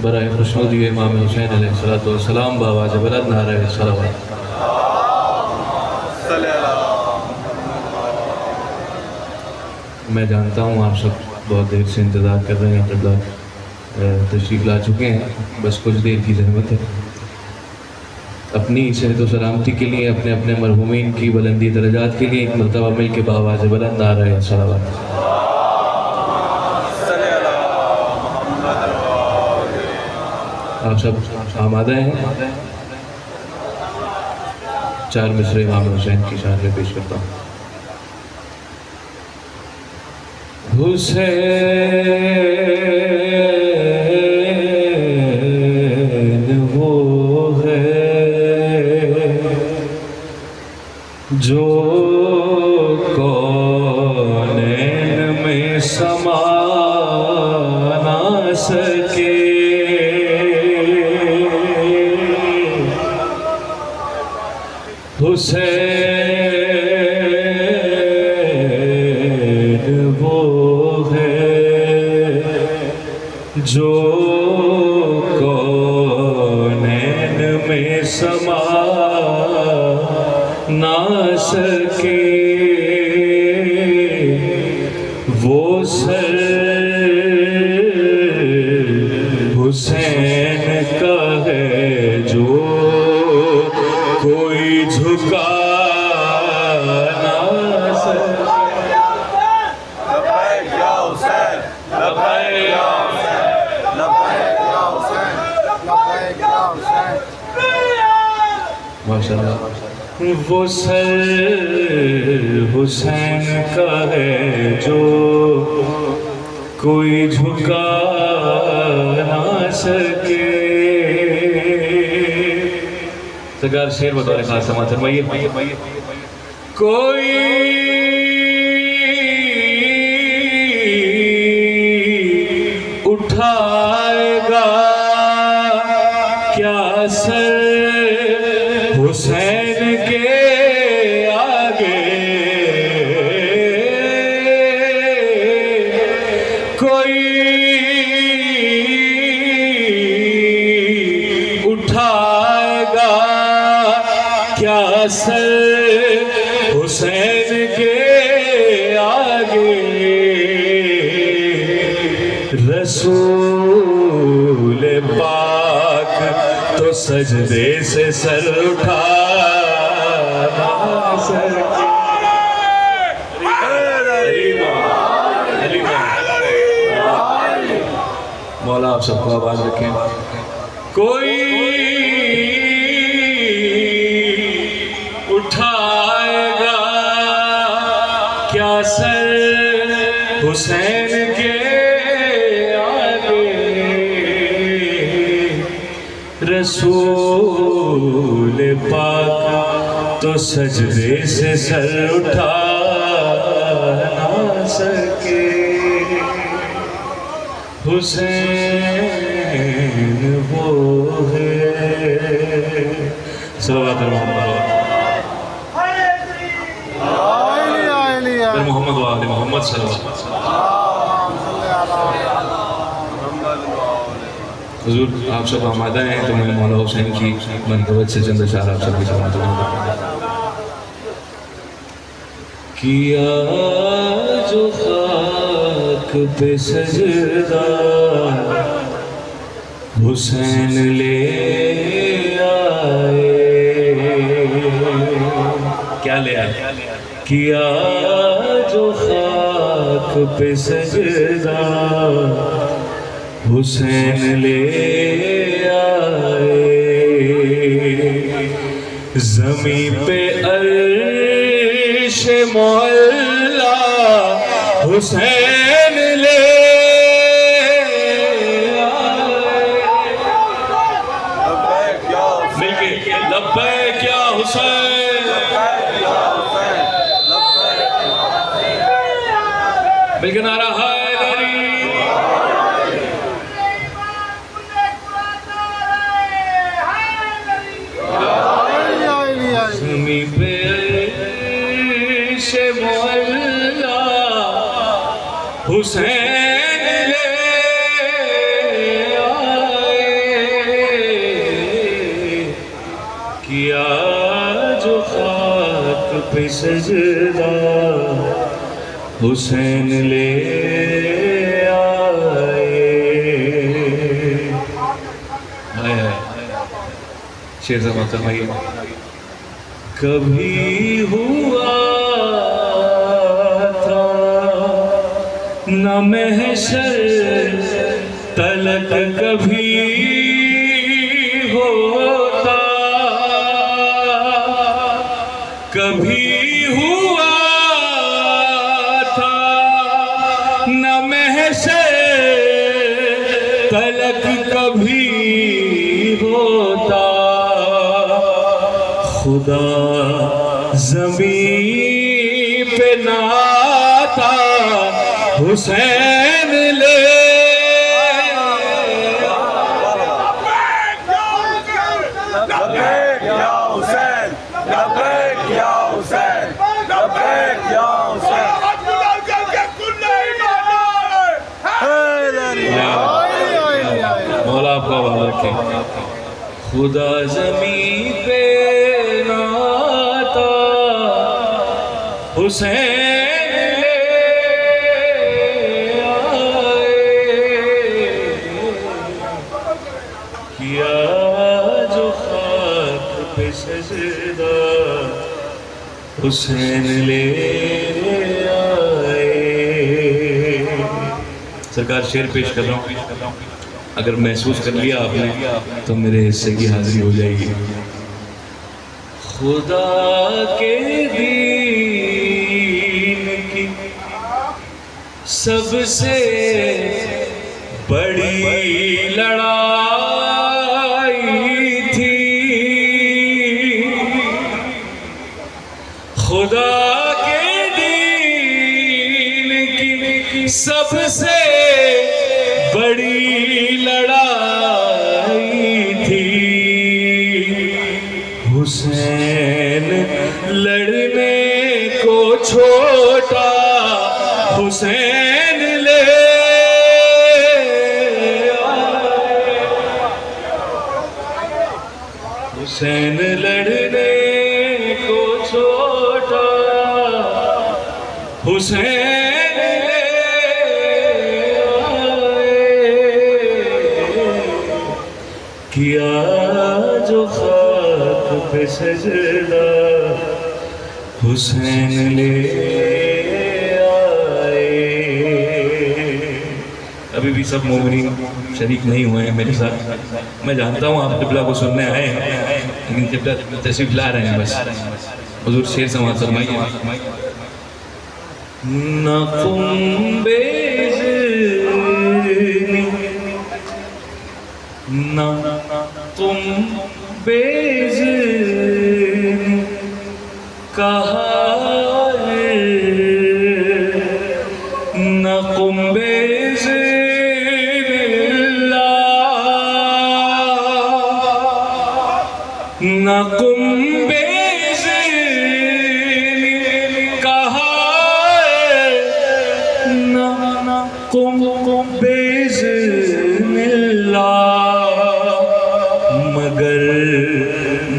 बराए खुशनुदी इमाम हुसैन अलैहिस्सलाम बाबा जबरत नारे सलावत। मैं जानता हूँ आप सब बहुत देर से इंतज़ार कर रहे हैं, तब तशरीफ़ ला चुके हैं, बस कुछ देर की ज़रूरत है। अपनी सेहत व सलामती के लिए, अपने अपने मरहूमीन की बुलंदी दरजात के लिए एक मरतबा मिल के बाबा बुलंद आ रहे हैं सलावत। आप सब आमादा हैं? चार मिसरे इमाम हुसैन की शान में पेश करता हूँ। हुसैन वो है जो कौनैन में समा ना सके, हुसैन वो है जो कौनैन में समा ना सके, वो सर हुसैन का है जो कोई झुका ना सके। लब्बैक या हुसैन, लब्बैक या हुसैन, लब्बैक या हुसैन, लब्बैक या हुसैन। माशाअल्लाह। वो सर हुसैन का है जो कोई झुका ना सके। सरकार शेर बतौर खास समाज फरमाइए। कोई उठाएगा क्या सर हुसैन के आगे, कोई उठाएगा क्या सर हुसैन के आगे। रसूल पाक तो सजदे से सर उठा मौला आप सबको आवाज रखें। कोई उठाएगा क्या सर हुसैन के आगे, रसूल पाक तो सजदे से सर उठा ना सके। हुसैन वो है सल्लल्लाहु अलैहि मोहम्मद वाले मोहम्मद सल्लल्लाहु अलैहि हुजूर। आप सब आमादा हैं तो मैं मौला हुसैन की मनकबत से चंद अशार आप सबकी समाअत किया जो खाक पे सजदा हुसैन ले आए। क्या ले आए? किया जो खाक पे सजदा हुसैन ले आए। ज़मीं पे अर्श मौला हुसैन ले लब्बैक या हुसैन, मिलके नारा हैदरी। ज़मीं पे अर्श मौला हुसैन ले आए। पे सजदा हुसैन ले आए। हाय हाय शेर समाप्त फरमाइए। कभी हुआ था न महशर तलक कभी होता, कभी हुआ था न महशर तलक कभी होता। खुदा ज़मीं पे नाता हुसैन ले लब्बैक या हुसैन, लब्बैक या हुसैन, लब्बैक या हुसैन। मौला आपका वाला रखे। खुदा ज़मीं पे नाता हुसैन ले आए। किया जो खाक पे सजदा हुसैन ले आए। सरकार शेर पेश कर रहा हूँ, अगर महसूस कर लिया आपने तो मेरे हिस्से की हाजिरी हो जाएगी। खुदा के दीन की सबसे बड़ी लड़ाई थी, खुदा के दीन की सबसे बड़ी लड़ाई थी। हुसैन लड़ने को छोटा हुसैन ले आए। हुसैन लड़ने को छोटा हुसैन ले किया जो खाक पे सजदा हुसैन ले आए। अभी भी सब मोमिनीन शरीक नहीं हुए हैं मेरे साथ। मैं जानता हूँ आप क़िबला को सुनने आए हैं, लेकिन क़िबला तशरीफ ला रहे हैं बस। हुजूर शेर समाअत फरमाइए। न ना तुम बेज़िन कहा है, न तुम बेज़िन न तुम बेज़िन कहा है, न तुम बेज़िन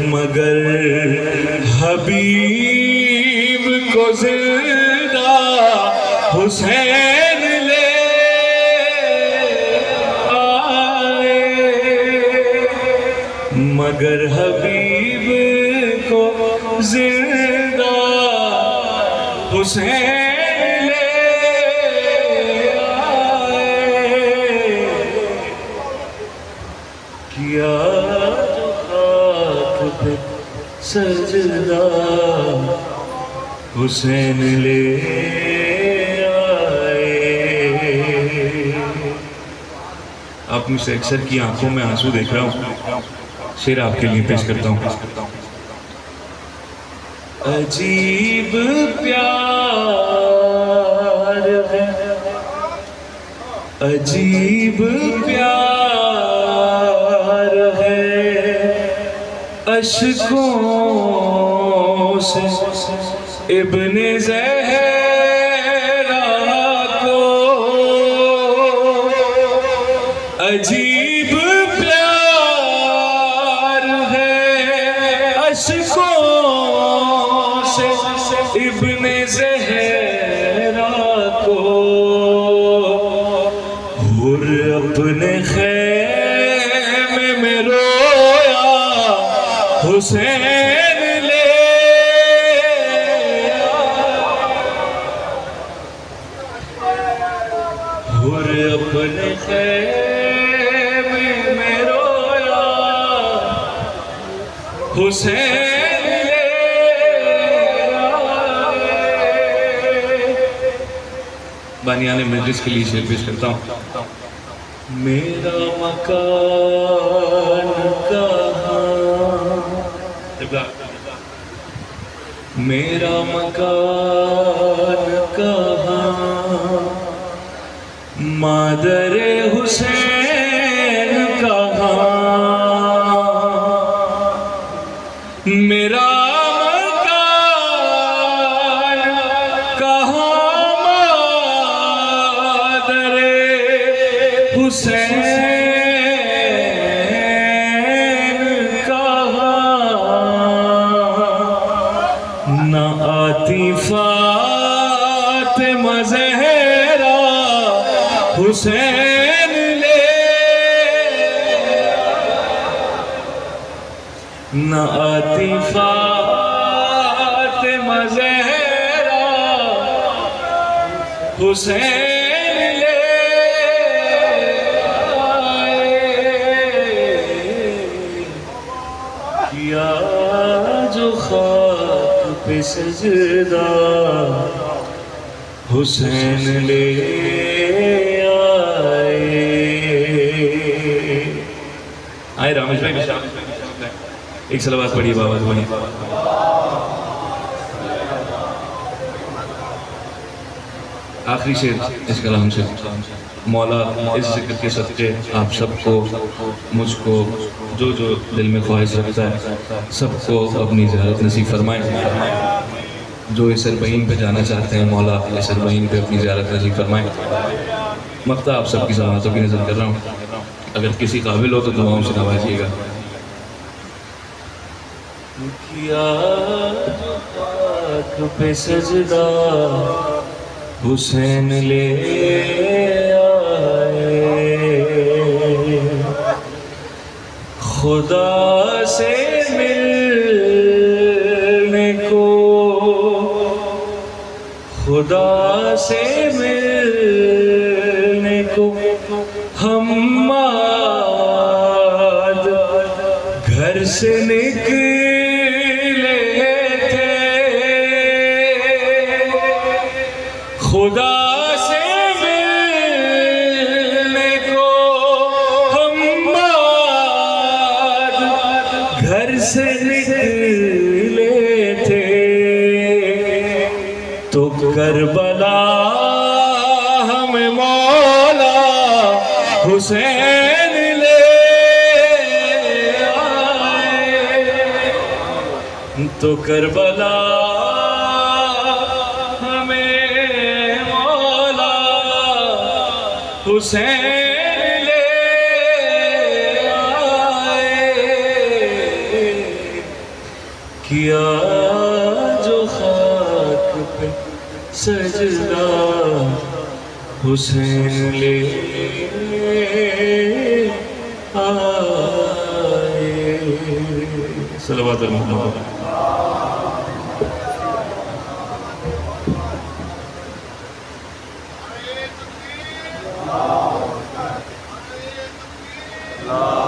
मगर हबीब को जिंदा हुसैन ले आए। मगर हबीब को जिंदा हुसैन ले आए। किया सजदा हुसैन ले आए। आप मुझसे अक्सर की आंखों में आंसू देख रहा हूँ। शेर आपके लिए पेश करता हूँ। अजीब प्यार है, अजीब प्यार है, अश्कों से इब्ने ज़हरा को। अजीब प्यार है, अश्कों से हुसैन ले और अपने खैमे में रोया हुसैन ले बानियाने मजलिस के लिए शेर पेश करता हूँ। मेरा मकान कहाँ, मेरा मकान कहाँ, मादरे हुसैन कहाँ, मेरा मकान कहाँ, मादरे हुसैन कहाँ, न आती फातिमा ज़हरा हुसैन ले, न आती फातिमा ज़हरा हुसैन ले किया जो खाक पे सजदा हुसैन ले आए रामेश भाई एक सलावत पढ़िए बाबा बोलिए। आखिरी शेर इस कलाम से। मौला इस जिक्र के सदक़े आप सबको, मुझको, जो जो दिल में ख्वाहिश रखता है सबको अपनी ज़ियारत नसीब फरमाए। जो इस अरबईन पे जाना चाहते हैं मौला इस अरबईन पे अपनी ज़ियारत नसीब फरमाए। मक्ता आप सबकी समातों की नज़र कर रहा हूँ, अगर किसी काबिल हो तो दुआओं से नवाजिएगा। किया खाक पे सजदा हुसैन ले आए, खुदा से मिलने को, खुदा से मिलने को हम्माद घर से निकले थे, खुदा से मिलने को हम्माद घर से निकले थे, तो करबला हमें मौला हुसैन ले आए, तो करबला हमें मौला हुसैन ले आए, किया जो खाक पे सजदा हुसैन ले आए। सल्लल्लाहु अलैहि वसल्लम। अल्लाह